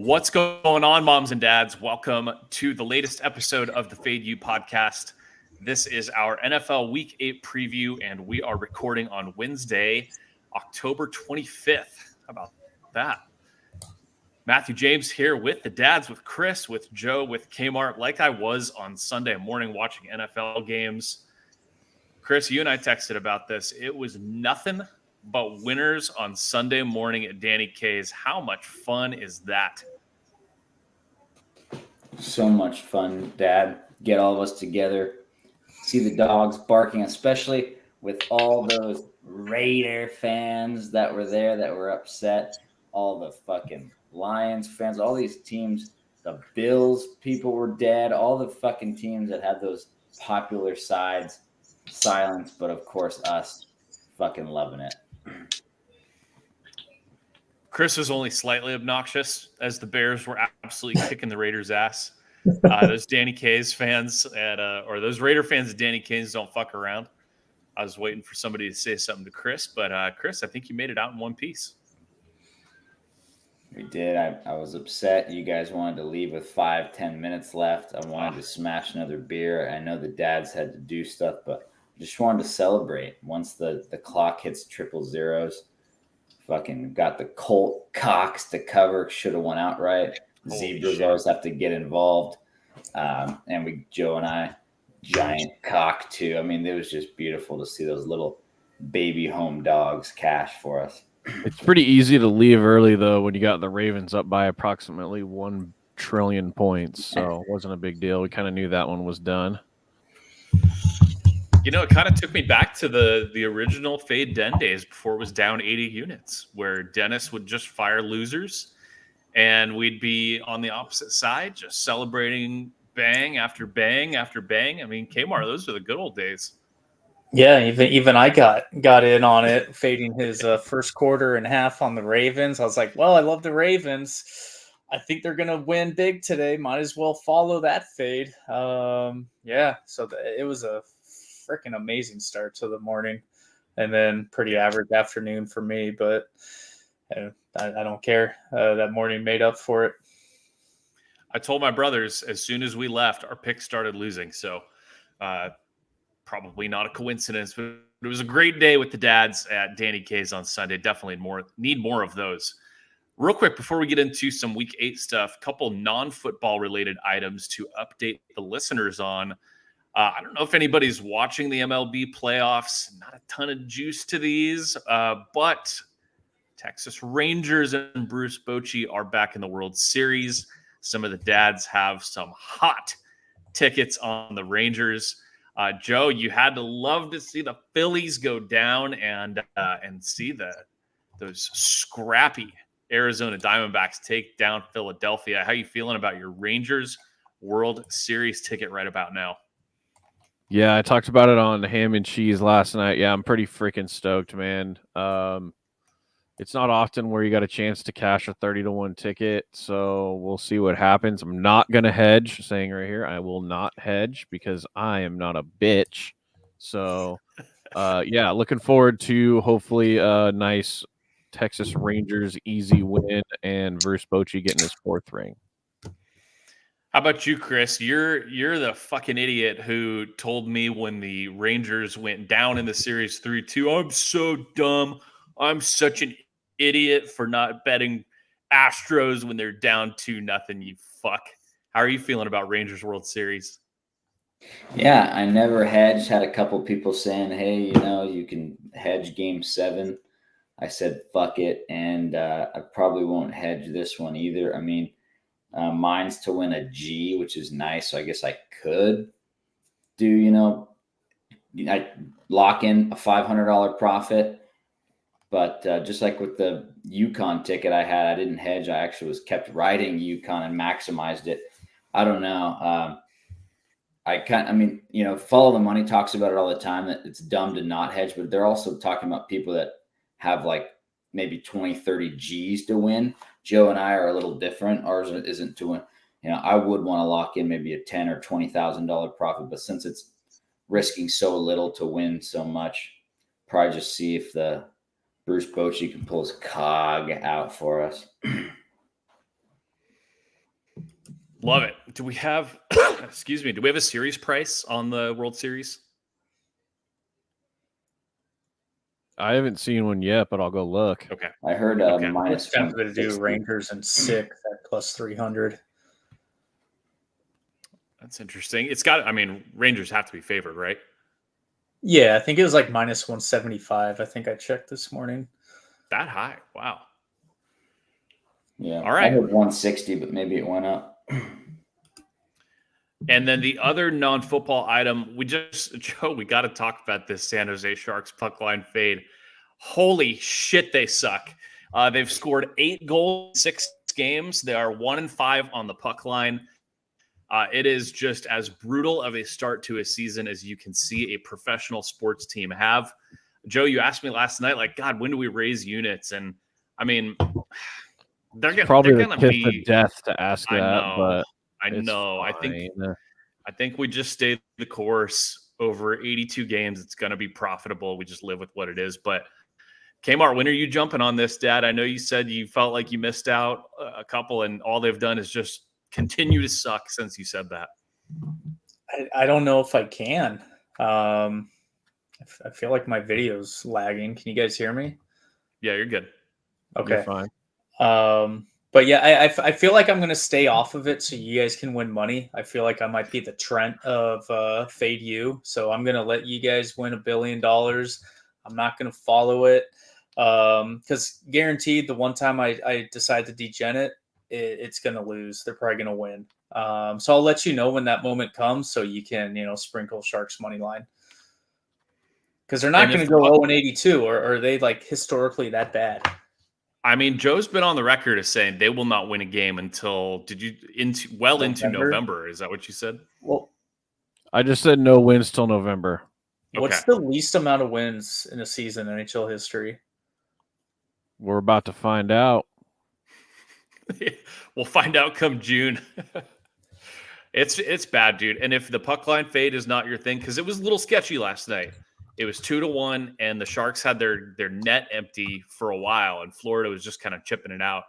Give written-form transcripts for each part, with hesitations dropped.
What's going on, moms and dads? Welcome to the latest episode of the Fade You podcast. This is our NFL Week 8 preview, and we are recording on Wednesday, October 25th. How about that? Matthew James here with the dads, with Chris, with Joe, with Kmart, like I was on Sunday morning watching NFL games. Chris, you and I texted about this. It was nothing but winners on Sunday morning at Danny K's. How much fun is that? So much fun, Dad. Get all of us together. See the dogs barking, especially with all those Raider fans that were there that were upset. All the fucking Lions fans, all these teams, the Bills people were dead. All the fucking teams that had those popular sides, silence, but of course us fucking loving it. Chris was only slightly obnoxious as the Bears were absolutely kicking the Raiders' ass. Those Danny K's fans or those Raider fans at Danny K's don't fuck around. I was waiting for somebody to say something to Chris, but Chris, I think you made it out in one piece. We did. I was upset. You guys wanted to leave with 5-10 minutes left. I wanted to smash another beer. I know the dads had to do stuff, but just wanted to celebrate. Once the clock hits triple zeros, fucking got the Colt Cox to cover. Should have won outright. Zebras always have to get involved. And Joe and I, giant cock too. I mean, it was just beautiful to see those little baby home dogs cash for us. It's pretty easy to leave early, though, when you got the Ravens up by approximately 1 trillion points. So it wasn't a big deal. We kind of knew that one was done. You know, it kind of took me back to the original Fade Den days before it was down 80 units, where Dennis would just fire losers, and we'd be on the opposite side, just celebrating bang after bang after bang. I mean, Kmart, those are the good old days. Yeah, even I got in on it, fading his first quarter and half on the Ravens. I was like, well, I love the Ravens. I think they're going to win big today. Might as well follow that fade. Yeah, so it was a freaking amazing start to the morning, and then pretty average afternoon for me, but I don't care. That morning made up for it. I told my brothers as soon as we left, our picks started losing, so probably not a coincidence, but it was a great day with the dads at Danny K's on Sunday. Definitely need more of those. Real quick, before we get into some Week 8 stuff, a couple non-football related items to update the listeners on. I don't know if anybody's watching the MLB playoffs. Not a ton of juice to these, but Texas Rangers and Bruce Bochy are back in the World Series. Some of the dads have some hot tickets on the Rangers. Joe, you had to love to see the Phillies go down and see those scrappy Arizona Diamondbacks take down Philadelphia. How are you feeling about your Rangers World Series ticket right about now? Yeah, I talked about it on Ham and Cheese last night. Yeah, I'm pretty freaking stoked, man. It's not often where you got a chance to cash a 30-1 ticket, so we'll see what happens. I'm not going to hedge, saying right here, I will not hedge because I am not a bitch. So, yeah, looking forward to hopefully a nice Texas Rangers easy win and Bruce Bochy getting his 4th ring. How about you, Chris? You're the fucking idiot who told me when the Rangers went down in the series 3-2, I'm so dumb. I'm such an idiot for not betting Astros when they're down 2-0, you fuck. How are you feeling about Rangers World Series? Yeah, I never hedged. Had a couple people saying, hey, you can hedge game 7. I said, fuck it. And I probably won't hedge this one either. I mean, mine's to win a G, which is nice. So I guess I could do, I lock in a $500 profit. But just like with the UConn ticket I had, I didn't hedge. I actually kept riding UConn and maximized it. I don't know. Follow the Money talks about it all the time, that it's dumb to not hedge, but they're also talking about people that have like maybe 20, 30 G's to win. Joe and I are a little different. Ours isn't to win. I would want to lock in maybe a $10,000 or $20,000 profit, but since it's risking so little to win so much, probably just see if the Bruce Bochy can pull his cog out for us. Love it. Do we have, excuse me, do we have a series price on the World Series? I haven't seen one yet, but I'll go look. Okay. I heard Okay. minus It's tempted to do 160. Rangers and 6 at plus 300. That's interesting. It's got, I mean, Rangers have to be favored, right? Yeah, I think it was like minus 175. I think I checked this morning. That high. Wow. Yeah. All right. I heard 160, but maybe it went up. And then the other non-football item, Joe, we got to talk about this San Jose Sharks puck line fade. Holy shit, they suck. They've scored 8 goals in 6 games. They are 1-5 on the puck line. It is just as brutal of a start to a season as you can see a professional sports team have. Joe, you asked me last night, like, God, when do we raise units? And I mean, they're gonna be of death to ask that. But I know. I think we just stay the course over 82 games. It's going to be profitable. We just live with what it is. But Kmart, when are you jumping on this, Dad? I know you said you felt like you missed out a couple, and all they've done is just continue to suck since you said that. I don't know if I can. I feel like my video's lagging. Can you guys hear me? Yeah, you're good. Okay. You're fine. But yeah, I feel like I'm going to stay off of it so you guys can win money. I feel like I might be the Trent of Fade You. So I'm going to let you guys win $1 billion. I'm not going to follow it because guaranteed the one time I decide to degen it's going to lose. They're probably going to win. So I'll let you know when that moment comes so you can, sprinkle Sharks money line. Because they're not going to go 0-82 or are they like historically that bad? I mean, Joe's been on the record as saying they will not win a game until into November. Is that what you said? Well, I just said no wins till November. What's the least amount of wins in a season in NHL history? We're about to find out. We'll find out come June. It's bad, dude. And if the puck line fade is not your thing, because it was a little sketchy last night. It was 2-1, and the Sharks had their net empty for a while, and Florida was just kind of chipping it out.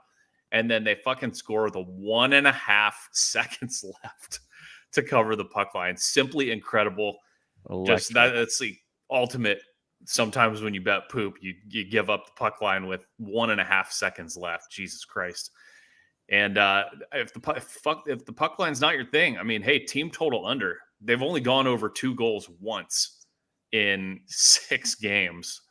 And then they fucking score with 1.5 seconds left to cover the puck line. Simply incredible. Just that's the ultimate. Sometimes when you bet poop, you give up the puck line with 1.5 seconds left. Jesus Christ. And if the puck line's not your thing, I mean, hey, team total under. They've only gone over 2 goals once in 6 games.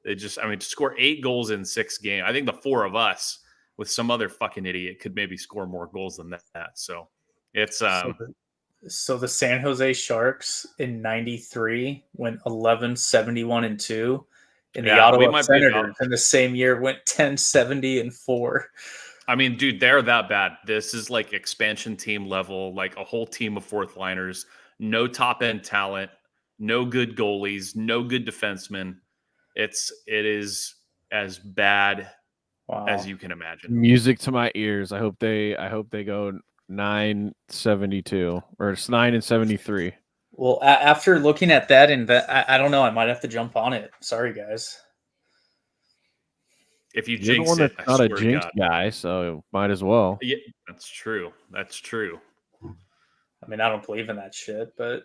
To score 8 goals in 6 games. I think the 4 of us with some other fucking idiot could maybe score more goals than that. So it's so the San Jose Sharks in 93 went 11-71-2, and the Ottawa Senators in the same year went 10-70-4. I mean, dude, they're that bad. This is like expansion team level, like a whole team of fourth liners, no top end talent, no good goalies, no good defensemen. It is as bad as you can imagine. Music to my ears. I hope they go 9-72 or it's 9-73. Well, after looking at that and I don't know, I might have to jump on it. Sorry, guys. If you jinx it, I'm not a jinx guy, so might as well. Yeah, that's true. That's true. I mean, I don't believe in that shit, but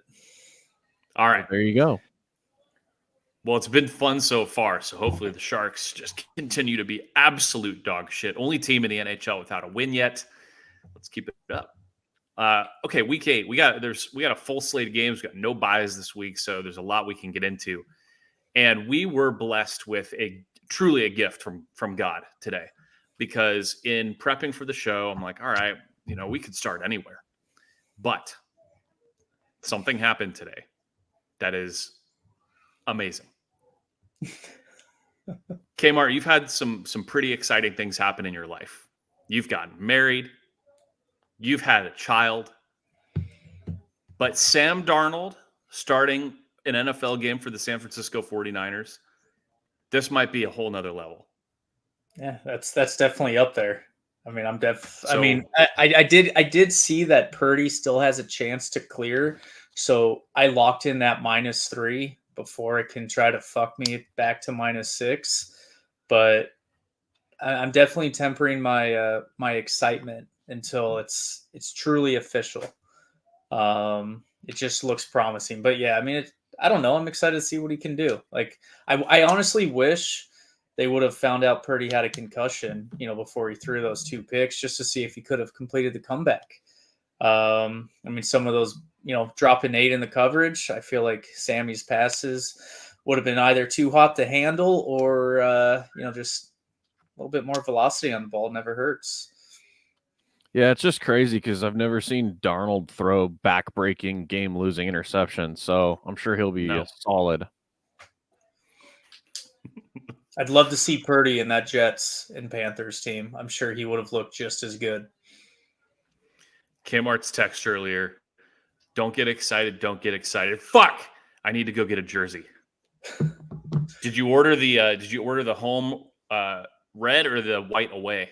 all right, there you go. Well, it's been fun so far, so hopefully the Sharks just continue to be absolute dog shit. Only team in the NHL without a win yet. Let's keep it up. Okay, week 8. We got a full slate of games. We got no buys this week, so there's a lot we can get into. And we were blessed with truly a gift from God today, because in prepping for the show, I'm like, all right, we could start anywhere, but something happened today that is amazing. Kmart, you've had some pretty exciting things happen in your life. You've gotten married, you've had a child, but Sam Darnold starting an NFL game for the San Francisco 49ers, this might be a whole nother level. Yeah, that's definitely up there. I mean, I did see that Purdy still has a chance to clear, so I locked in that -3 before it can try to fuck me back to -6. But I'm definitely tempering my my excitement until it's truly official. It just looks promising. But yeah, I mean, I don't know. I'm excited to see what he can do. Like, I honestly wish they would have found out Purdy had a concussion, before he threw those 2 picks, just to see if he could have completed the comeback. I mean, some of those, dropping 8 in the coverage, I feel like Sammy's passes would have been either too hot to handle or, just a little bit more velocity on the ball never hurts. Yeah, it's just crazy because I've never seen Darnold throw back-breaking, game-losing interceptions. So I'm sure he'll be solid. I'd love to see Purdy in that Jets and Panthers team. I'm sure he would have looked just as good. Kmart's text earlier. Don't get excited. Don't get excited. Fuck! I need to go get a jersey. Did you order the home red or the white away?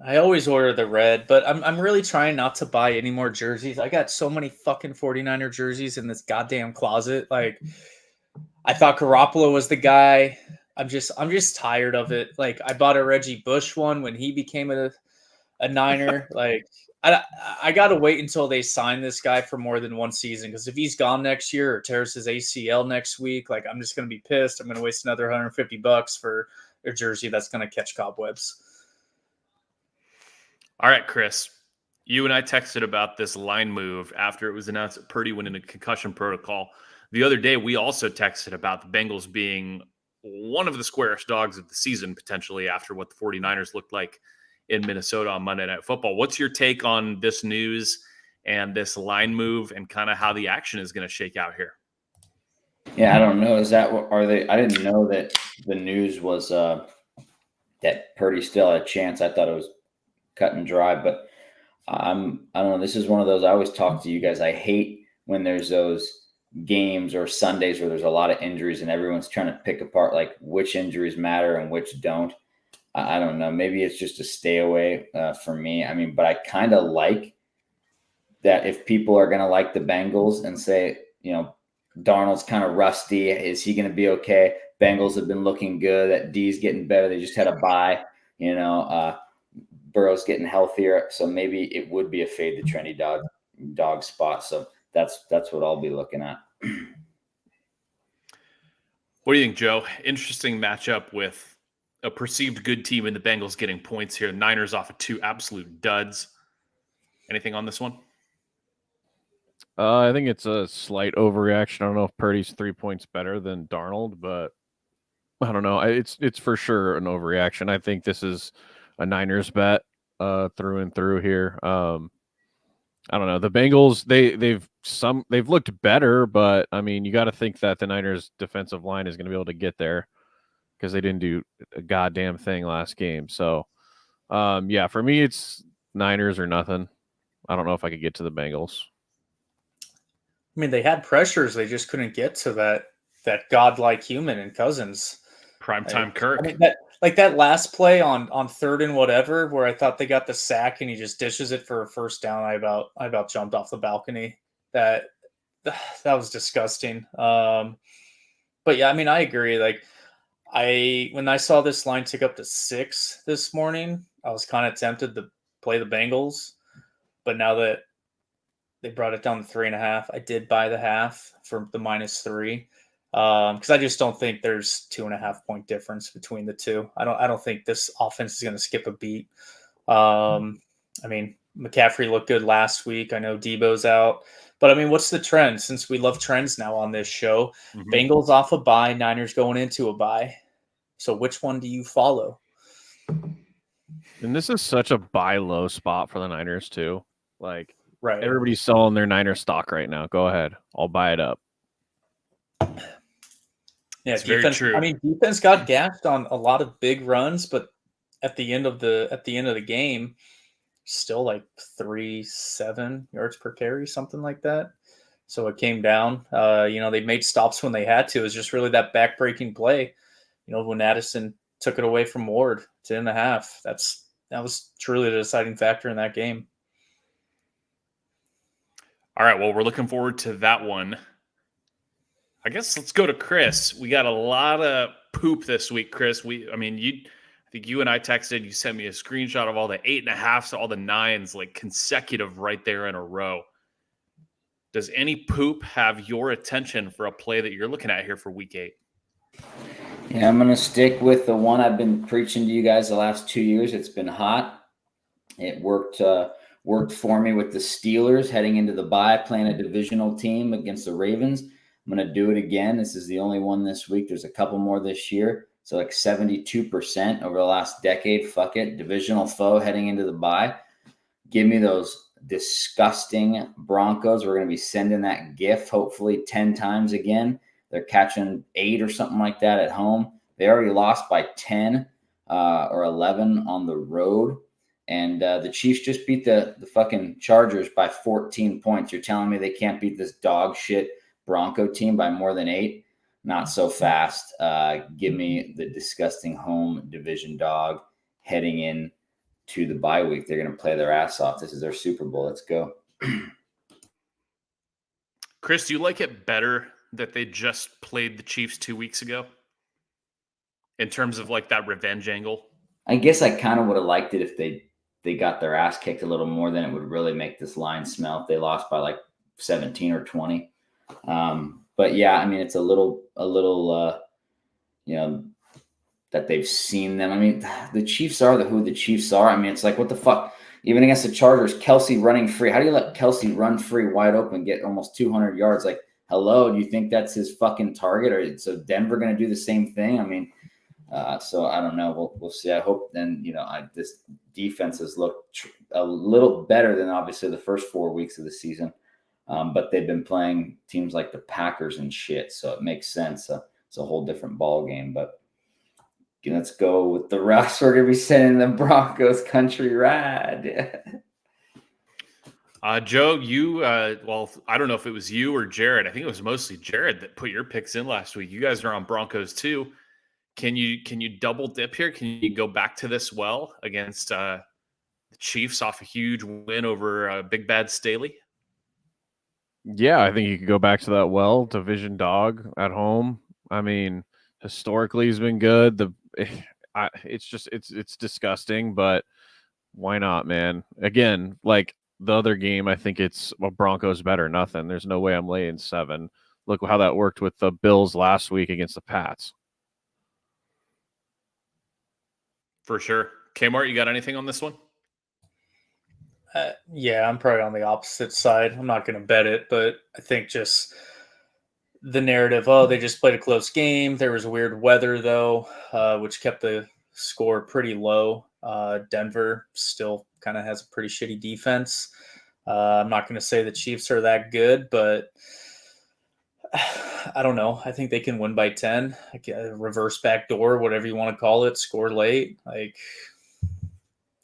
I always order the red, but I'm really trying not to buy any more jerseys. I got so many fucking 49er jerseys in this goddamn closet. Like, I thought Garoppolo was the guy. I'm just tired of it. Like, I bought a Reggie Bush one when he became a Niner. Like, I gotta wait until they sign this guy for more than one season, because if he's gone next year or tears his ACL next week, like, I'm just gonna be pissed. I'm gonna waste another $150 for a jersey that's gonna catch cobwebs. All right, Chris, you and I texted about this line move after it was announced that Purdy went into concussion protocol. The other day, we also texted about the Bengals being one of the squarest dogs of the season, potentially, after what the 49ers looked like in Minnesota on Monday Night Football. What's your take on this news and this line move and kind of how the action is going to shake out here? Yeah, I don't know. Is that what are they? I didn't know that the news was that Purdy still had a chance. I thought it was cut and dry, but I don't know. This is one of those, I always talk to you guys. I hate when there's those games or Sundays where there's a lot of injuries and everyone's trying to pick apart like which injuries matter and which don't. I don't know. Maybe it's just a stay away for me. I mean, but I kind of like that if people are going to like the Bengals and say, Darnold's kind of rusty. Is he going to be okay? Bengals have been looking good. That D's getting better. They just had a bye, Burrow's getting healthier. So maybe it would be a fade the trendy dog spot. So that's what I'll be looking at. What do you think, Joe? Interesting matchup with a perceived good team and the Bengals getting points here. Niners off of 2 absolute duds. Anything on this one? I think it's a slight overreaction. I don't know if Purdy's 3 points better than Darnold, but I don't know. It's for sure an overreaction. I think this is a Niners bet through and through here. I don't know. The Bengals, they've looked better, but I mean, you got to think that the Niners defensive line is going to be able to get there because they didn't do a goddamn thing last game. So, yeah, for me, it's Niners or nothing. I don't know if I could get to the Bengals. I mean, they had pressures. They just couldn't get to that godlike human in Cousins. Primetime Kirk. I mean, that last play on 3rd and whatever, where I thought they got the sack and he just dishes it for a first down. I about jumped off the balcony. That was disgusting. But yeah, I mean, I agree. Like, when I saw this line tick up to 6 this morning, I was kind of tempted to play the Bengals. But now that they brought it down to 3.5, I did buy the half for the -3. Because I just don't think there's 2.5 point difference between the two. I don't think this offense is going to skip a beat. I mean, McCaffrey looked good last week. I know Debo's out, but I mean, what's the trend? Since we love trends now on this show, Bengals off a bye, Niners going into a bye. So which one do you follow? And this is such a buy low spot for the Niners too. Like, right, everybody's selling their Niner stock right now. Go ahead, I'll buy it up. Yeah, it's defense, very true. I mean, defense got gassed on a lot of big runs, but at the end of the game, still like 3.7 yards per carry, something like that. So it came down. They made stops when they had to. It was just really that back-breaking play. When Addison took it away from Ward, 10.5. That was truly the deciding factor in that game. All right, well, we're looking forward to that one. I guess let's go to Chris. We got a lot of poop this week, Chris. I think think you and I texted. You sent me a screenshot of all the 8.5s, all the 9s, like consecutive right there in a row. Does any poop have your attention for a play that you're looking at here for week 8? Yeah, I'm going to stick with the one I've been preaching to you guys the last 2 years. It's been hot. It worked for me with the Steelers heading into the bye, playing a divisional team against the Ravens. I'm going to do it again. This is the only one this week. There's a couple more this year. So like 72% over the last decade. Fuck it. Divisional foe heading into the bye. Give me those disgusting Broncos. We're going to be sending that GIF hopefully 10 times again. They're catching 8 or something like that at home. They already lost by 10 or 11 on the road. And the Chiefs just beat the fucking Chargers by 14 points. You're telling me they can't beat this dog shit Bronco team by more than 8? Not so fast. Give me the disgusting home division dog heading in to the bye week. They're going to play their ass off. This is their Super Bowl. Let's go. Chris, do you like it better that they just played the Chiefs 2 weeks ago in terms of like that revenge angle? I guess I kind of would have liked it if they got their ass kicked a little more. Then it would really make this line smell if they lost by like 17 or 20. But yeah, I mean, it's a little, that they've seen them. I mean, the Chiefs are who the Chiefs are. I mean, it's like, what the fuck? Even against the Chargers, Kelsey running free. How do you let Kelsey run free wide open, get almost 200 yards? Like, hello, do you think that's his fucking target? Or so Denver going to do the same thing? I mean, so I don't know. We'll see. I hope then, this defense has looked a little better than obviously the first 4 weeks of the season. But they've been playing teams like the Packers and shit. So it makes sense. It's a whole different ball game, but let's go with the rest. We're going to be sending the Broncos country ride. Joe, you, well, I don't know if it was you or Jared. I think it was mostly Jared that put your picks in last week. You guys are on Broncos too. Can you double dip here? Can you go back to this well against the Chiefs off a huge win over Big Bad Staley? Yeah, I think you could go back to that well. Division dog at home. I mean, historically he's been good. It's disgusting, but why not, man? Again, like the other game, I think it's Broncos better. Nothing. There's no way I'm laying 7. Look how that worked with the Bills last week against the Pats. For sure. Kmart, you got anything on this one? Yeah, I'm probably on the opposite side. I'm not going to bet it, but I think just the narrative, they just played a close game. There was weird weather, though, which kept the score pretty low. Denver still kind of has a pretty shitty defense. I'm not going to say the Chiefs are that good, but I don't know. I think they can win by 10. Like a reverse backdoor, whatever you want to call it, score late. Like,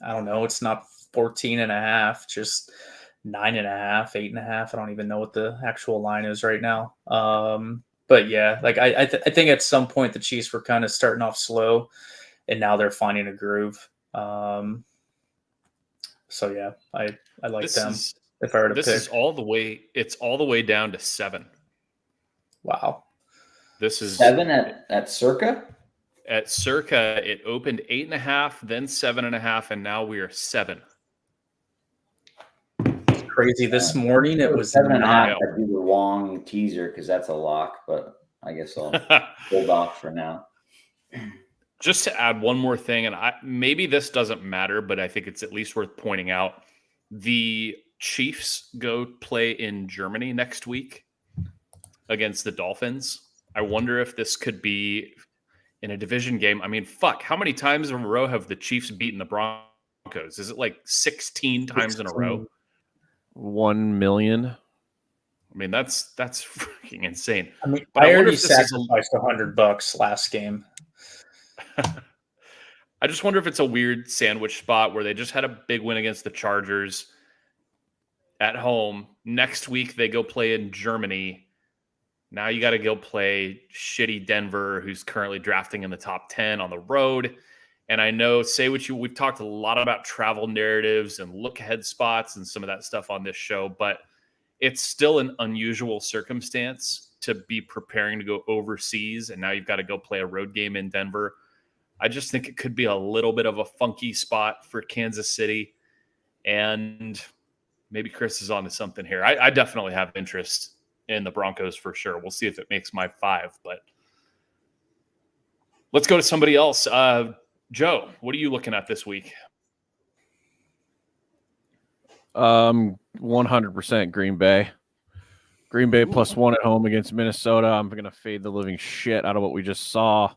I don't know. It's not 14.5, just 9.5, 8.5. I don't even know what the actual line is right now. But yeah, like I think at some point the Chiefs were kind of starting off slow, and now they're finding a groove. So yeah, I like them. If I were to pick, is all the way. It's all the way down to 7. Wow. This is 7 at Circa. At Circa, it opened 8.5, then 7.5, and now we are 7. It's crazy. This morning it was 7.5. I do the long teaser because that's a lock, but I guess I'll hold off for now. Just to add one more thing, and maybe this doesn't matter, but I think it's at least worth pointing out. The Chiefs go play in Germany next week against the Dolphins. I wonder if this could be in a division game. I mean, fuck, how many times in a row have the Chiefs beaten the Broncos? Is it like 16 times in a row? 1 million. I mean, that's freaking insane. I mean, but I already sacrificed $100 last game. I just wonder if it's a weird sandwich spot where they just had a big win against the Chargers at home. Next week, they go play in Germany. Now you got to go play shitty Denver, who's currently drafting in the top 10 on the road. And I know, we've talked a lot about travel narratives and look ahead spots and some of that stuff on this show, but it's still an unusual circumstance to be preparing to go overseas. And now you've got to go play a road game in Denver. I just think it could be a little bit of a funky spot for Kansas City. And maybe Chris is onto something here. I definitely have interest in the Broncos for sure. We'll see if it makes my 5, but let's go to somebody else. Joe, what are you looking at this week? 100% Green Bay. Green Bay +1 at home against Minnesota. I'm going to fade the living shit out of what we just saw.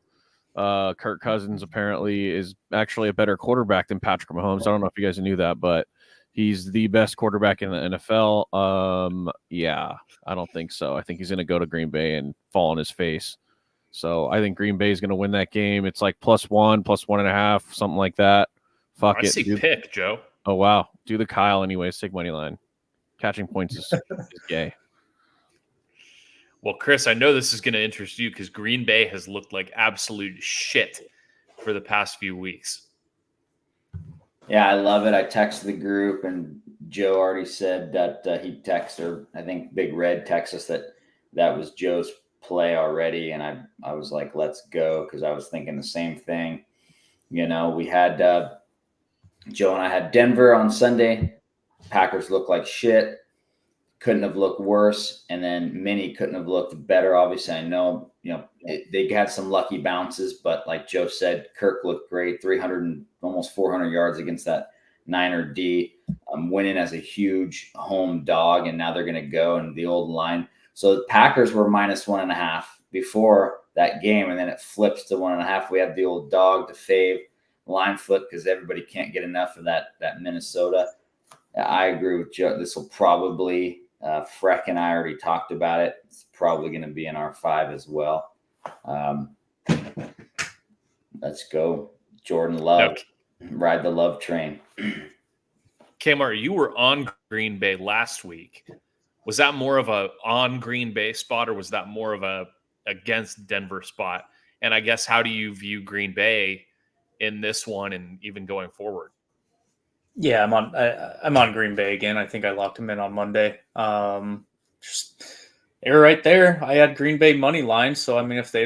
Kirk Cousins apparently is actually a better quarterback than Patrick Mahomes. I don't know if you guys knew that, but he's the best quarterback in the NFL. Yeah, I don't think so. I think he's going to go to Green Bay and fall on his face. So I think Green Bay is going to win that game. It's like +1, +1.5, something like that. Fuck I it. see pick, Joe. Oh, wow. Do the Kyle anyways. Take money line. Catching points is gay. Well, Chris, I know this is going to interest you because Green Bay has looked like absolute shit for the past few weeks. Yeah, I love it. I texted the group, and Joe already said that he texted, or I think Big Red texted us that was Joe's play already, and I was like, let's go, because I was thinking the same thing. You know, we had Joe and I had Denver on Sunday. Packers looked like shit. Couldn't have looked worse, and then Minnie couldn't have looked better. Obviously, I know, they had some lucky bounces, but like Joe said, Kirk looked great, 300 and almost 400 yards against that Niner D, winning as a huge home dog, and now they're going to go in the old line. So the Packers were -1.5 before that game, and then it flips to 1.5. We have the old dog to fave line flip because everybody can't get enough of that Minnesota. I agree with Joe. This will probably Freck and I already talked about it. It's probably going to be in our 5 as well. Let's go, Jordan Love. Okay. Ride the Love train. Kmart, you were on Green Bay last week. Was that more of a on Green Bay spot, or was that more of a against Denver spot? And I guess, how do you view Green Bay in this one and even going forward? Yeah, I'm on Green Bay again. I think I locked him in on Monday. They're right there. I had Green Bay money line. So I mean, if they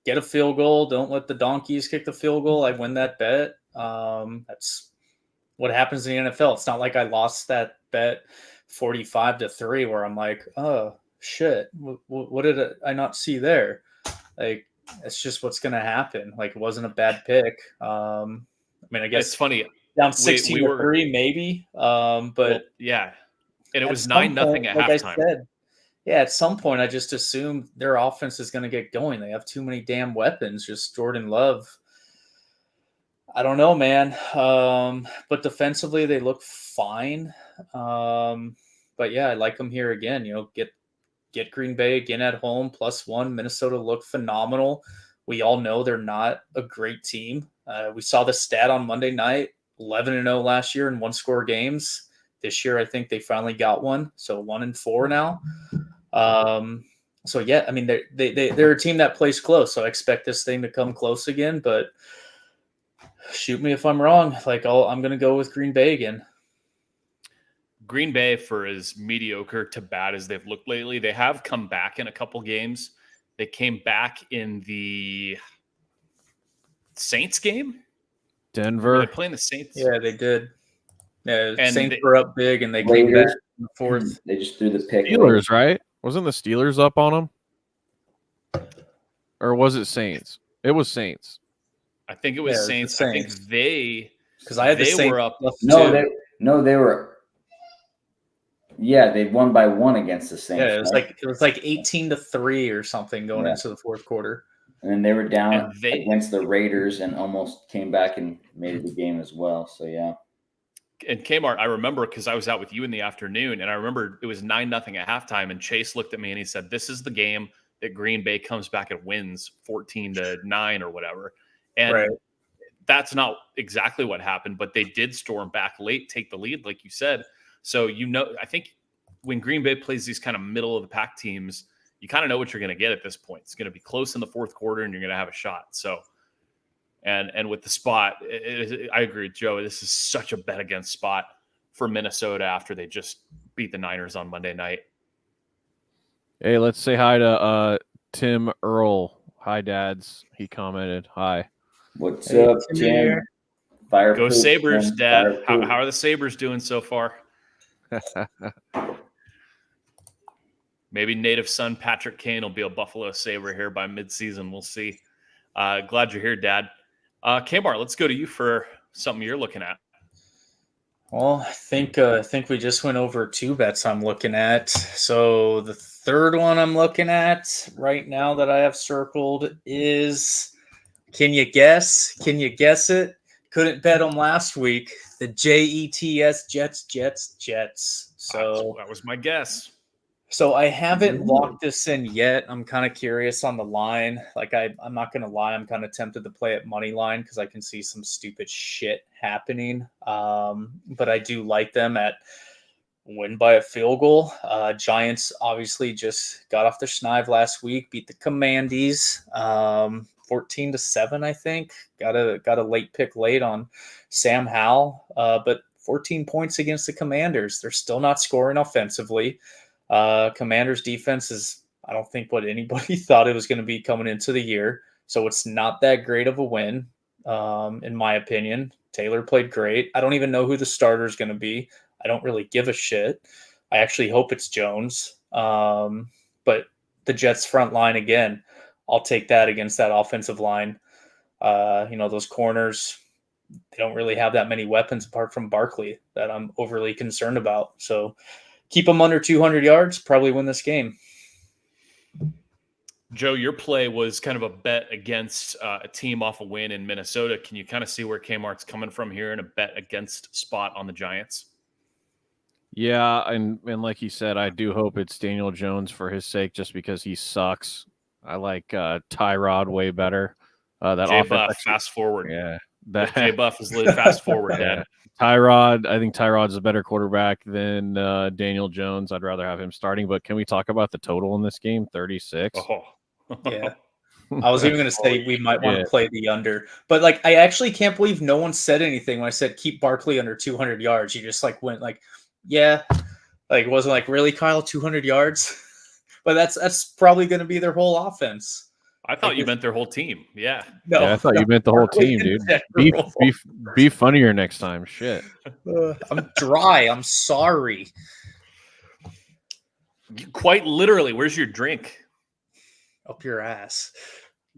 get a field goal, don't let the donkeys kick the field goal, I win that bet. That's what happens in the NFL. It's not like I lost that bet 45-3 where I'm like, oh shit, what did I not see there? Like, it's just what's going to happen. Like, it wasn't a bad pick. I mean, I guess It's funny. Down 16-3, maybe. But well, yeah, and it was 9-0 at halftime. I said, yeah, at some point, I just assumed their offense is going to get going. They have too many damn weapons. Just Jordan Love. I don't know, man. But defensively, they look fine. But yeah, I like them here again. Get Green Bay again at home +1. Minnesota looked phenomenal. We all know they're not a great team. We saw the stat on Monday night. 11-0 last year in 1-score games. This year, I think they finally got one. So 1-4 now. So yeah, I mean, they're a team that plays close. So I expect this thing to come close again, but shoot me if I'm wrong. Like, I'm going to go with Green Bay again. Green Bay, for as mediocre to bad as they've looked lately, they have come back in a couple games. They came back in the Saints game. Denver. They're playing the Saints. Yeah, they did. Yeah, And Saints were up big, and they came Raiders, back in the fourth. They just threw the pick. Steelers, right? Wasn't the Steelers up on them? Or was it Saints? It was Saints. I think it was Yeah, Saints. the I think Saints. Because I had the they Saints were up. They were. Yeah, they won by 1 against the Saints. Yeah, it was like 18-3 or something going into the fourth quarter. And then they were down against the Raiders and almost came back and made it the game as well. So yeah. And Kmart, I remember because I was out with you in the afternoon, and I remember it was 9-0 at halftime, and Chase looked at me and he said, "This is the game that Green Bay comes back and wins 14-9 or whatever." And that's not exactly what happened, but they did storm back late, take the lead, like you said. So, I think when Green Bay plays these kind of middle of the pack teams, you kind of know what you're going to get at this point. It's going to be close in the fourth quarter, and you're going to have a shot. So, and with the spot, I agree with Joe. This is such a bet against spot for Minnesota after they just beat the Niners on Monday night. Hey, let's say hi to Tim Earl. Hi, dads. He commented. Hi. What's Hey, up, Timmy Tim? here. Fire Go poop, Sabres, Tim. Dad. Fire How poop. are the Sabres doing so far? Maybe native son Patrick Kane will be a Buffalo Sabre here by midseason. We'll see. Glad you're here, Dad. Kmart, let's go to you for something you're looking at. Well, I think we just went over 2 bets I'm looking at. So the third one I'm looking at right now that I have circled is, can you guess? Can you guess it? Couldn't bet them last week. The Jets, Jets. So That was my guess. So I haven't Ooh. locked this in yet. I'm kind of curious on the line. Like I'm not gonna lie, I'm kind of tempted to play at money line because I can see some stupid shit happening. But I do like them at win by a field goal. Giants obviously just got off the schneid last week, beat the Commandees 14-7, I think. Got a late pick late on Sam Howell, but 14 points against the Commanders. They're still not scoring offensively. Commanders defense is, I don't think, what anybody thought it was going to be coming into the year. So it's not that great of a win, in my opinion. Taylor played great. I don't even know who the starter is going to be. I don't really give a shit. I actually hope it's Jones. But the Jets front line again, I'll take that against that offensive line. Those corners, they don't really have that many weapons apart from Barkley that I'm overly concerned about. So keep them under 200 yards, probably win this game. Joe, your play was kind of a bet against a team off a win in Minnesota. Can you kind of see where Kmart's coming from here in a bet against spot on the Giants? Yeah, and like you said, I do hope it's Daniel Jones for his sake, just because he sucks. I like Tyrod way better. That J offense, Buff, fast forward. yeah, J Buff is lit fast forward, yeah. Dad. Tyrod, I think Tyrod's a better quarterback than Daniel Jones. I'd rather have him starting. But can we talk about the total in this game? 36. Oh. Yeah. I was even going to say we might want Yeah. to play the under, but like I actually can't believe no one said anything when I said keep Barkley under 200 yards. You just like went like, yeah, like it wasn't like really Kyle 200 yards, but that's probably going to be their whole offense. I thought Like, you meant their whole team. Yeah. No, Yeah, I thought you meant the whole Barkley team, in dude. general. Be funnier next time. Shit. I'm dry. I'm sorry. Quite literally, where's your drink? Up your ass.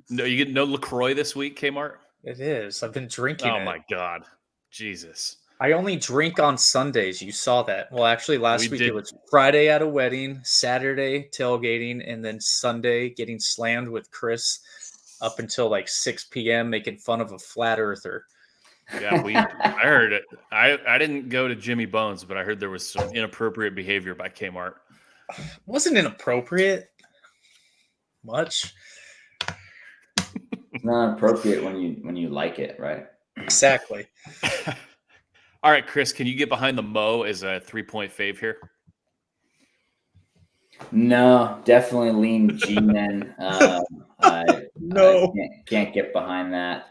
No, you get no LaCroix this week, Kmart? It is. I've been drinking. Oh it. my God. Jesus. I only drink on Sundays. You saw that. Well, actually, last We week did. it was Friday at a wedding, Saturday tailgating, and then Sunday getting slammed with Chris up until like 6 p.m. making fun of a flat earther. Yeah, I heard it. I didn't go to Jimmy Bones, but I heard there was some inappropriate behavior by Kmart. Wasn't inappropriate much. It's not appropriate when you like it, right? Exactly. All right, Chris, can you get behind the Mo as a 3-point fave here? No, definitely lean G-men. I can't get behind that.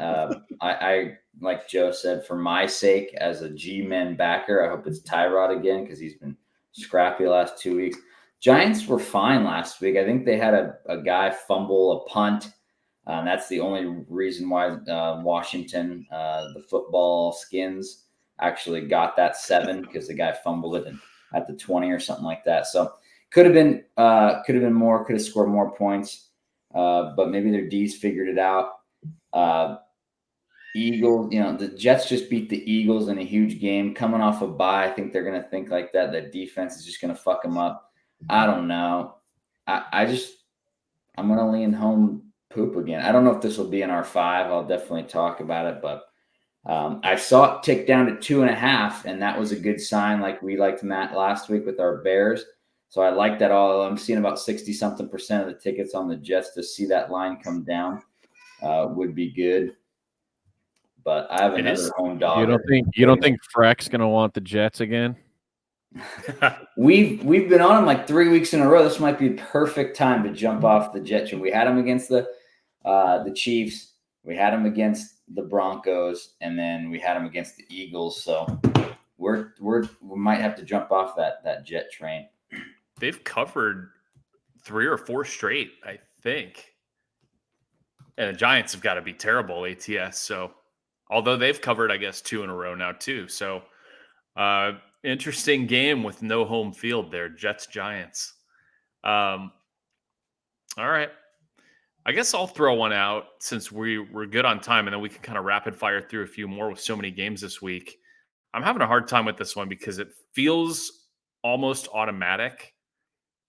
I like Joe said, for my sake as a G-men backer, I hope it's Tyrod again because he's been scrappy the last 2 weeks. Giants were fine last week. I think they had a guy fumble a punt. That's the only reason why Washington, the football skins, actually got that 7 because the guy fumbled it at the 20 or something like that. So could have been more, could have scored more points, but maybe their D's figured it out. Eagles, the Jets just beat the Eagles in a huge game coming off a bye. I think they're going to think like that. The defense is just going to fuck them up. I don't know. I'm going to lean home poop again. I don't know if this will be in our 5. I'll definitely talk about it, but I saw it tick down to 2.5, and that was a good sign. Like we liked Matt last week with our Bears. So I like that all. I'm seeing about 60-something% of the tickets on the Jets. To see that line come down would be good. But I have another home dog. You don't think Freck's gonna want the Jets again? We've been on them like 3 weeks in a row. This might be a perfect time to jump off the Jet train. We had them against the Chiefs. We had them against the Broncos, and then we had them against the Eagles. So we might have to jump off that Jet train. They've covered 3 or 4 straight, I think. And the Giants have got to be terrible ATS. So, although they've covered, I guess, 2 in a row now too. So, interesting game with no home field there. Jets Giants. All right. I guess I'll throw one out since we're good on time, and then we can kind of rapid fire through a few more with so many games this week. I'm having a hard time with this one because it feels almost automatic,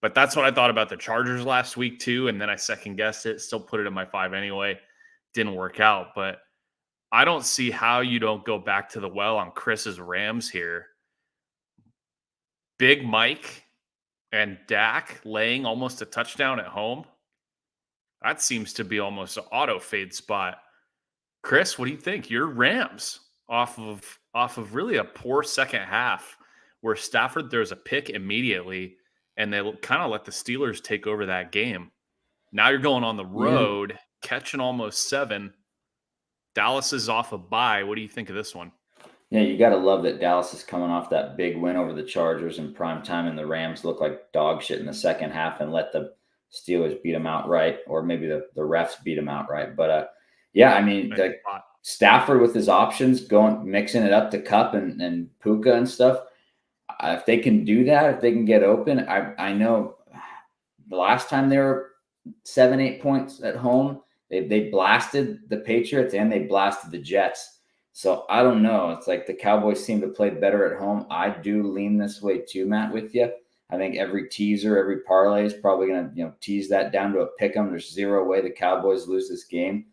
but that's what I thought about the Chargers last week too, and then I second guessed it, still put it in my 5 anyway. Didn't work out, but I don't see how you don't go back to the well on Chris's Rams here. Big Mike and Dak laying almost a touchdown at home. That seems to be almost an auto fade spot. Chris, what do you think? Your Rams off of really a poor second half where Stafford throws a pick immediately and they kind of let the Steelers take over that game. Now you're going on the road, catching almost 7. Dallas is off a bye. What do you think of this one? Yeah, you got to love that Dallas is coming off that big win over the Chargers in prime time, and the Rams look like dog shit in the second half and let the Steelers beat them outright, or maybe the refs beat them outright. But yeah, I mean, like Stafford with his options, mixing it up to Cup and Puka and stuff. If they can do that, if they can get open, I know the last time they were 7-8 points at home, they blasted the Patriots and they blasted the Jets. So I don't know. It's like the Cowboys seem to play better at home. I do lean this way too, Matt, with you. I think every teaser, every parlay is probably going to tease that down to a pick 'em. There's zero way the Cowboys lose this game.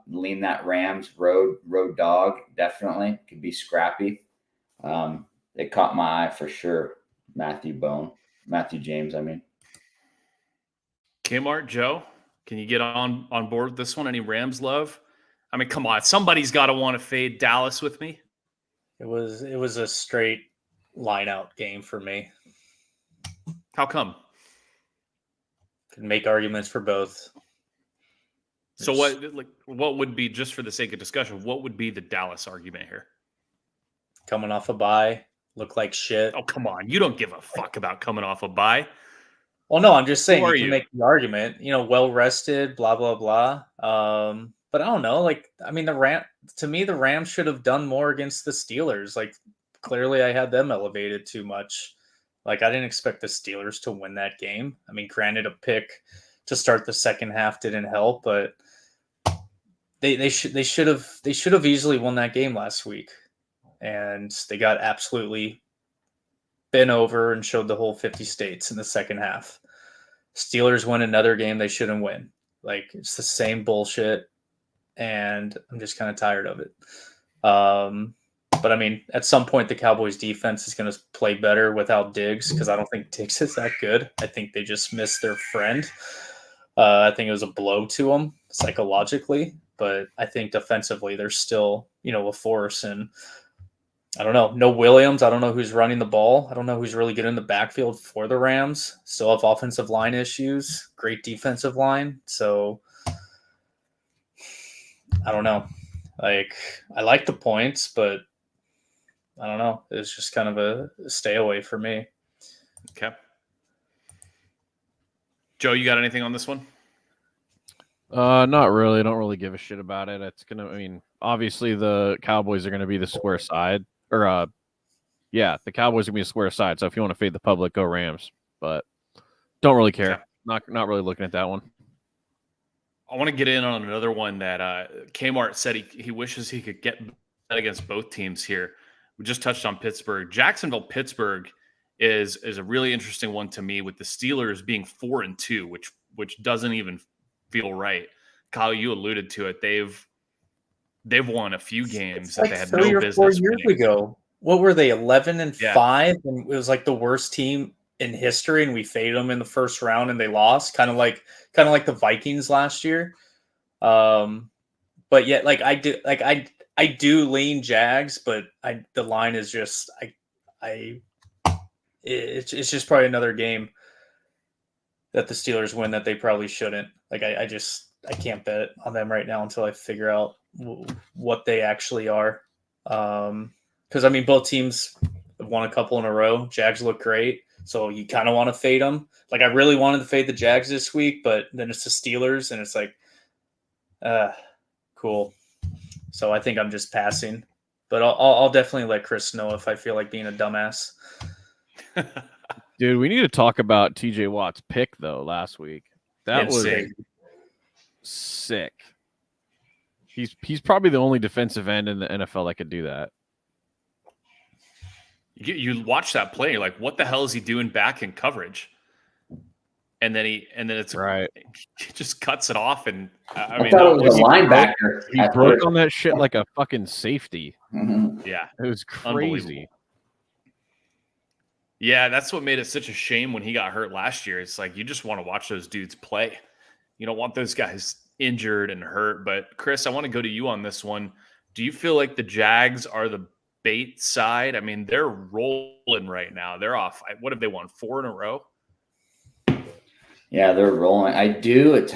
Lean that Rams road dog, definitely. Could be scrappy. It caught my eye for sure. Matthew James, I mean. Kmart, Joe, can you get on board with this one? Any Rams love? I mean, come on. Somebody's got to want to fade Dallas with me. It was a straight line out game for me. How come? Can make arguments for both. So what would be, just for the sake of discussion, what would be the Dallas argument here? Coming off a bye, look like shit. Oh, come on. You don't give a fuck about coming off a bye. Well, no, I'm just saying Who are you can you? make the argument, well rested, blah, blah, blah. But I don't know. Like, I mean, to me, the Rams should have done more against the Steelers. Like, clearly I had them elevated too much. Like, I didn't expect the Steelers to win that game. I mean, granted, a pick to start the second half didn't help, but they should have easily won that game last week. And they got absolutely bent over and showed the whole 50 states in the second half. Steelers win another game they shouldn't win. Like, it's the same bullshit, and I'm just kind of tired of it. But I mean, at some point, the Cowboys defense is going to play better without Diggs, because I don't think Diggs is that good. I think they just missed their friend. I think it was a blow to them psychologically, but I think defensively they're still, a force. And I don't know. No Williams. I don't know who's running the ball. I don't know who's really good in the backfield for the Rams. Still have offensive line issues. Great defensive line. So I don't know. Like, I like the points, but I don't know. It's just kind of a stay away for me. Okay. Joe, you got anything on this one? Not really. I don't really give a shit about it. Obviously the Cowboys are going to be the square side. The Cowboys are going to be a square side. So if you want to fade the public, go Rams. But don't really care. Okay. Not really looking at that one. I want to get in on another one that Kmart said he wishes he could get against both teams here. We just touched on Pittsburgh. Jacksonville-Pittsburgh is a really interesting one to me, with the Steelers being 4-2, which doesn't even feel right. Kyle, you alluded to it. They've won a few games that they had no business 3 or 4 years winning. ago. What were they, 11-5? And it was like the worst team in history, and we faded them in the first round and they lost, kind of like the Vikings last year. But yet, like, I do lean Jags, but the line is just it's just probably another game that the Steelers win that they probably shouldn't. Like, I can't bet on them right now until I figure out what they actually are. Because I mean, both teams have won a couple in a row. Jags look great, so you kind of want to fade them. Like, I really wanted to fade the Jags this week, but then it's the Steelers, and it's like, Cool. So I think I'm just passing, but I'll definitely let Chris know if I feel like being a dumbass. Dude, we need to talk about TJ Watt's pick though last week. That Insane. was sick. He's probably the only defensive end in the NFL that could do that. You watch that play, you're like, what the hell is he doing back in coverage? And then it's Right. he just cuts it off, and I I mean, thought it was a he linebacker. He at broke first. on that shit like a fucking safety. Mhm. yeah, It was crazy. unbelievable. Yeah, that's what made it such a shame when he got hurt last year. It's like you just want to watch those dudes play. You don't want those guys injured and hurt. But Chris, I want to go to you on this one. Do you feel like the Jags are the bait side? I mean, they're rolling right now. They're off. What have they won? 4 in a row? Yeah, they're rolling. I do. It's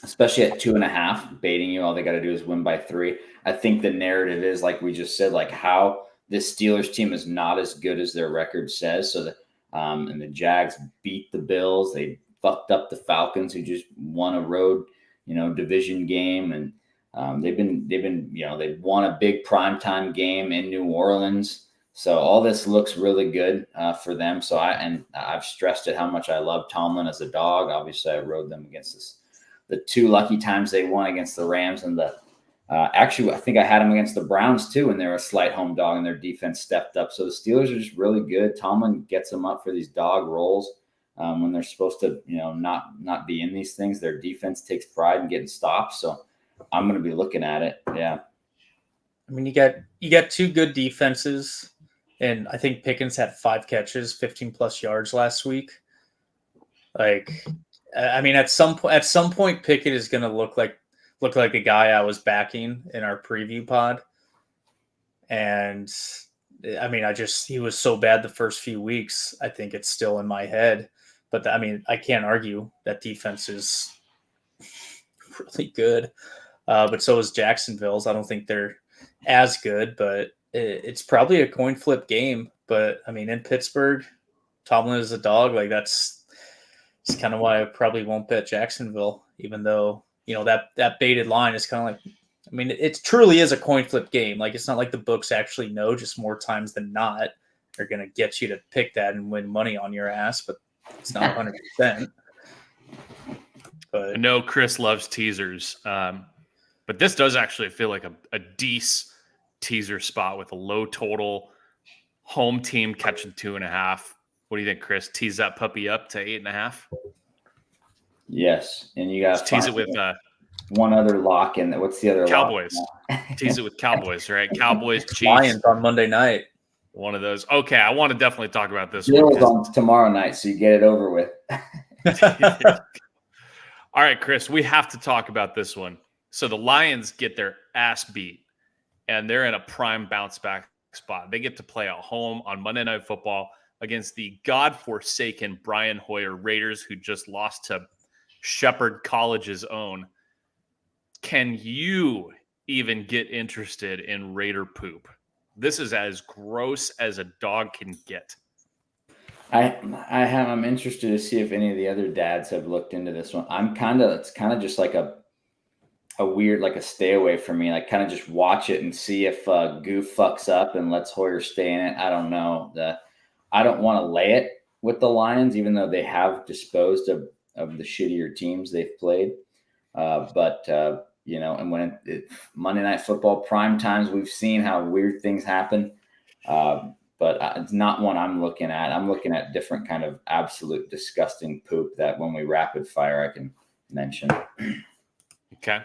especially at 2.5, baiting you. All they got to do is win by 3. I think the narrative is, like we just said, like how this Steelers team is not as good as their record says. So and the Jags beat the Bills. They fucked up the Falcons, who just won a road, division game, and they've won a big primetime game in New Orleans. So all this looks really good for them. So I've stressed it how much I love Tomlin as a dog. Obviously, I rode them against the 2 lucky times they won against the Rams, and actually I think I had them against the Browns too, and they were a slight home dog, and their defense stepped up. So the Steelers are just really good. Tomlin gets them up for these dog roles when they're supposed to, not be in these things. Their defense takes pride in getting stops. So I'm going to be looking at it. Yeah. I mean, you got 2 good defenses, and I think Pickens had 5 catches, 15 plus yards last week. Like, I mean, at some point, Pickett is going to look like the guy I was backing in our preview pod. And I mean, he was so bad the first few weeks. I think it's still in my head, but I mean, I can't argue that defense is really good. But so is Jacksonville's. I don't think they're as good, but it's probably a coin flip game. But I mean, in Pittsburgh, Tomlin is a dog. Like it's kind of why I probably won't bet Jacksonville, even though, that baited line is kind of like, I mean, it truly is a coin flip game. Like, it's not like the books actually know, just more times than not are going to get you to pick that and win money on your ass, but it's not 100%. But I know Chris loves teasers, but this does actually feel like a decent teaser spot with a low total, home team catching 2.5. What do you think, Chris? Tease that puppy up to 8.5? Yes, and you got to tease it with one other lock in there. What's the other Cowboys? Lock? Tease it with Cowboys, right? Cowboys, Chiefs. Lions on Monday night. One of those. Okay, I want to definitely talk about this Bills one. on tomorrow night, so you get it over with. All right, Chris, we have to talk about this one. So the Lions get their ass beat, and they're in a prime bounce back spot. They get to play at home on Monday Night Football against the godforsaken Brian Hoyer Raiders, who just lost to Shepherd College's own. Can you even get interested in Raider poop? This is as gross as a dog can get. I'm interested to see if any of the other dads have looked into this one. It's kind of just like a weird, like a stay away for me. Like, kind of just watch it and see if Goof fucks up and lets Hoyer stay in it. I don't know. I don't want to lay it with the Lions, even though they have disposed of the shittier teams they've played. And when Monday Night Football prime times, we've seen how weird things happen. But it's not one I'm looking at. I'm looking at different kind of absolute disgusting poop that when we rapid fire, I can mention. Okay.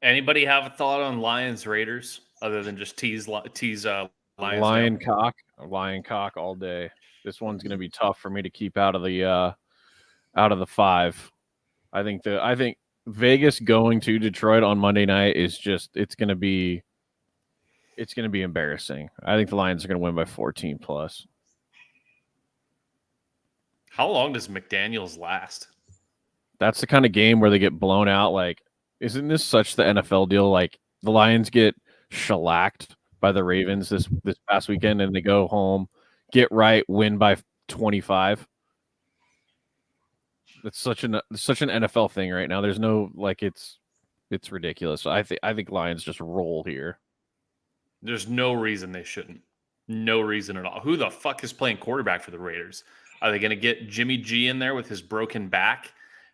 Anybody have a thought on Lions Raiders other than just tease Lions? Lion cock all day. This one's going to be tough for me to keep out of the 5. I think Vegas going to Detroit on Monday night is just it's going to be embarrassing. I think the Lions are going to win by 14 plus. How long does McDaniels last? That's the kind of game where they get blown out. Like, isn't this such the NFL deal? Like, the Lions get shellacked by the Ravens this past weekend, and they go home, get right, win by 25. It's such an NFL thing right now. There's no, like, it's It's ridiculous. I think Lions just roll here. There's no reason they shouldn't. No reason at all. Who the fuck is playing quarterback for the Raiders? Are they going to get Jimmy G in there with his broken back?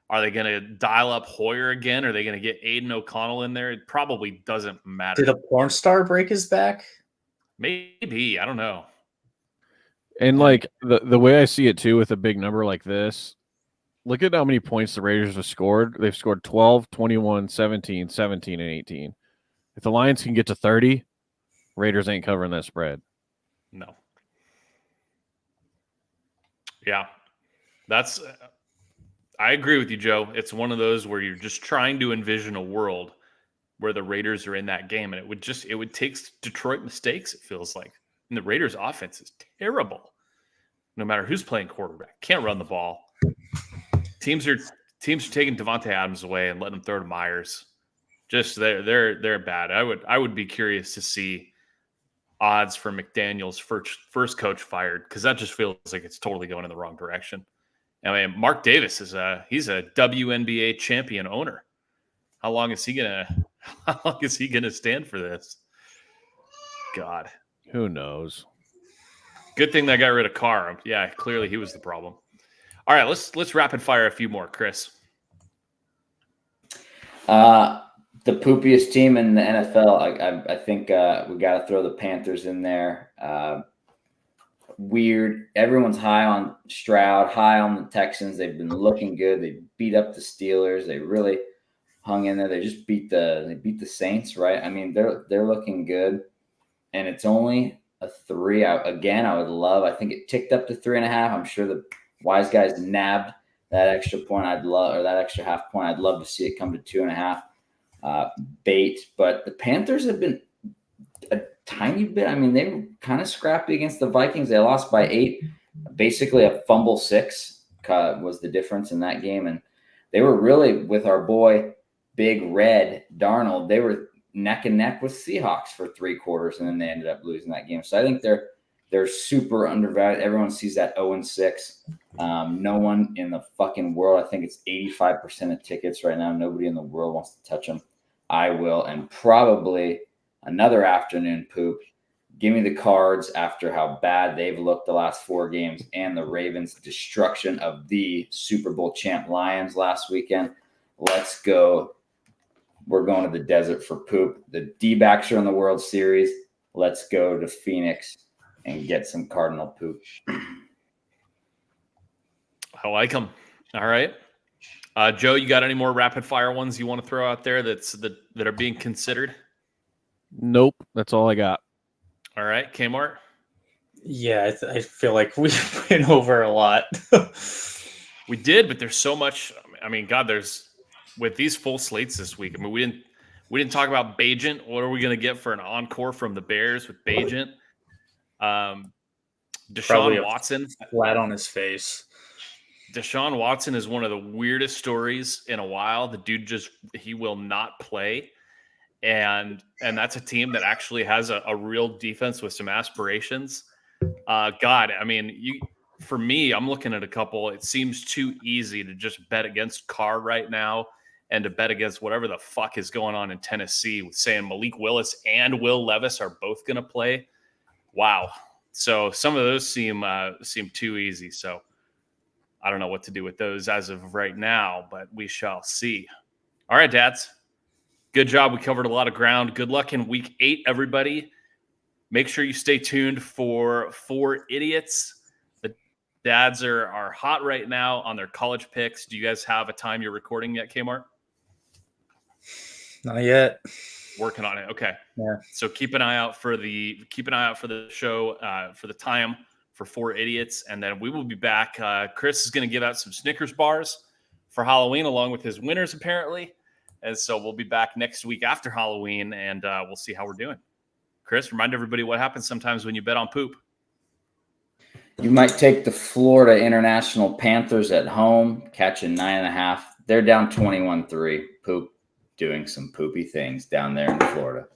Are they going to dial up Hoyer again? Are they going to get Aiden O'Connell in there? It probably doesn't matter. Did a porn star break his back? Maybe. I don't know. And like the way I see it too, with a big number like this, look at how many points the Raiders have scored. They've scored 12, 21, 17, 17, and 18. If the Lions can get to 30, Raiders ain't covering that spread. No. Yeah. That's I agree with you, Joe. It's one of those where you're just trying to envision a world where the Raiders are in that game, and it would take Detroit mistakes, it feels like. And the Raiders offense is terrible. No matter who's playing quarterback. Can't run the ball. Teams are taking Devontae Adams away and letting him throw to Myers. Just they're bad. I would be curious to see odds for McDaniel's first coach fired, because that just feels like it's totally going in the wrong direction. I mean, Mark Davis he's a WNBA champion owner. How long is he gonna stand for this? God, who knows? Good thing they got rid of Carr. Yeah, clearly he was the problem. All right, let's rapid fire a few more, Chris. The poopiest team in the NFL. I think we got to throw the Panthers in there. Weird. Everyone's high on Stroud, high on the Texans. They've been looking good. They beat up the Steelers. They really hung in there. They just beat the Saints, right? I mean, they're looking good, and it's only a 3. I think it ticked up to 3.5. I'm sure the wise guys nabbed that extra point. That extra half point. I'd love to see it come to 2.5. Bait, but the Panthers have been a tiny bit. I mean, they were kind of scrappy against the Vikings. They lost by 8. Basically, a fumble 6 was the difference in that game, and they were really, with our boy Big Red Darnold, they were neck and neck with Seahawks for 3 quarters, and then they ended up losing that game. So I think they're super undervalued. Everyone sees that 0-6. No one in the fucking world. I think it's 85% of tickets right now. Nobody in the world wants to touch them. I will, and probably another afternoon poop. Give me the Cards after how bad they've looked the last 4 games, and the Ravens' destruction of the Super Bowl champ Lions last weekend. Let's go. We're going to the desert for poop. The D-backs are in the World Series. Let's go to Phoenix and get some Cardinal poop. I like them. All right. Joe, you got any more rapid fire ones you want to throw out there that are being considered? Nope. That's all I got. All right. Kmart? Yeah, I feel like we went over a lot. We did, but there's so much. I mean, God, with these full slates this week. I mean, we didn't talk about Bajent. What are we going to get for an encore from the Bears with Bajent? Deshaun Watson, flat on his face. Deshaun Watson is one of the weirdest stories in a while. The dude he will not play, and that's a team that actually has a real defense with some aspirations. God, I mean, for me, I'm looking at a couple. It seems too easy to just bet against Carr right now, and to bet against whatever the fuck is going on in Tennessee with saying Malik Willis and Will Levis are both going to play. Wow. So some of those seem too easy. So I don't know what to do with those as of right now, but we shall see. All right, dads. Good job. We covered a lot of ground. Good luck in week 8, everybody. Make sure you stay tuned for 4 Idiots. The dads are hot right now on their college picks. Do you guys have a time you're recording yet, Kmart? Not yet. Working on it. Okay. Yeah. So keep an eye out for the show, for the time for 4 Idiots, and then we will be back. Chris is going to give out some Snickers bars for Halloween, along with his winners apparently, and so we'll be back next week after Halloween, and we'll see how we're doing. Chris, remind everybody what happens sometimes when you bet on poop. You might take the Florida International Panthers at home, catching 9.5. They're down 21-3. Poop doing some poopy things down there in Florida.